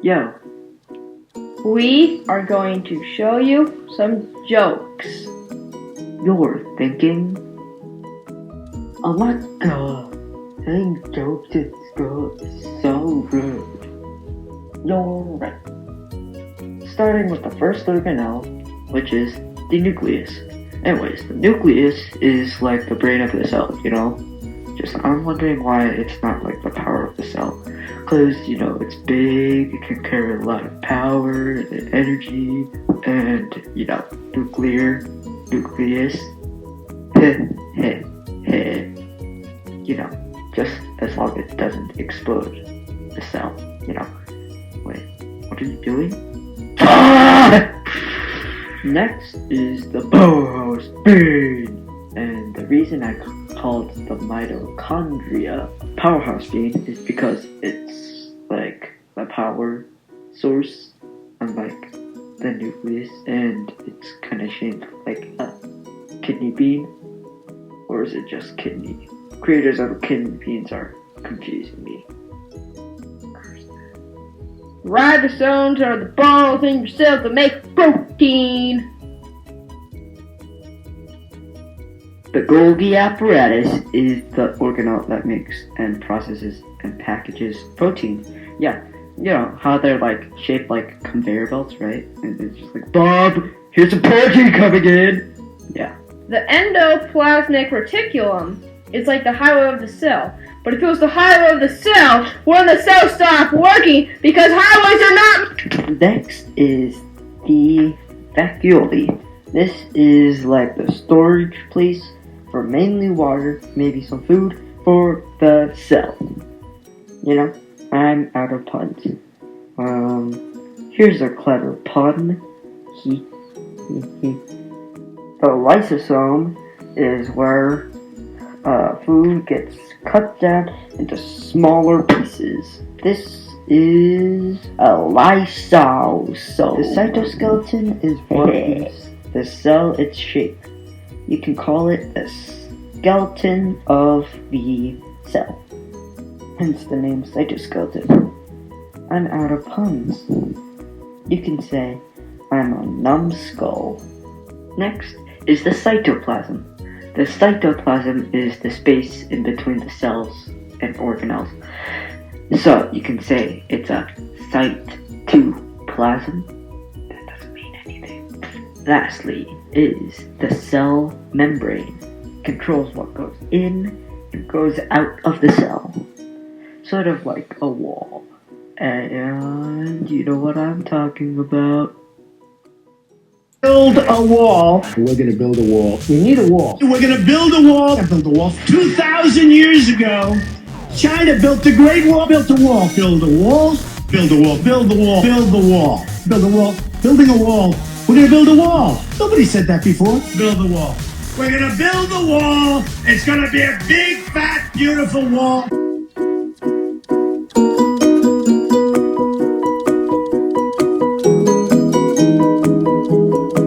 Yo, We are going to show you some jokes. you're thinking, oh my god, saying jokes at school is so rude. You're right. Starting with the first organelle, which is the nucleus. Anyways, the nucleus is like the brain of the cell, you know? I'm wondering why it's not like the power of the cell. Because, it's big, it can carry a lot of power and energy, and, nucleus, just as long as it doesn't explode the cell, Wait, what are you doing? Next is the powerhouse bean. And the reason I called the mitochondria powerhouse bean is because it's like the power source, unlike the nucleus, and it's kind of shaped like a kidney bean. Or is it just kidney? Creators of kidney beans are confusing me. Ribosomes are the balls in your cells that make protein. The Golgi apparatus is the organelle that makes and processes and packages protein. Yeah, how they're like shaped like conveyor belts, right? And it's just like, Bob, here's some protein coming in. Yeah. The endoplasmic reticulum is like the highway of the cell. But if it was the highway of the cell, when the cells stop working because highways are not... Next is the vacuole. This is like the storage place for mainly water, maybe some food for the cell. I'm out of puns. Here's a clever pun. The lysosome is where food gets cut down into smaller pieces. This is a lysosome. The cytoskeleton is what gives the cell its shape. You can call it the skeleton of the cell. Hence the name cytoskeleton. I'm out of puns. You can say, I'm a numbskull. Next is the cytoplasm. The cytoplasm is the space in between the cells and organelles. So you can say it's a cytoplasm. That doesn't mean anything. Lastly is the cell membrane. Controls what goes in and goes out of the cell. Sort of like a wall. And you know what I'm talking about. Build a wall. We're going to build a wall. We need a wall. We're going to build a wall. I built a wall 2,000 years ago. China built the Great Wall. Built a wall. Build a wall. Build a wall. Build the wall. Build the wall. Build a wall. Building a wall. We're going to build a wall. Nobody said that before. Build a wall. We're going to build a wall. It's going to be a big, fat, beautiful wall.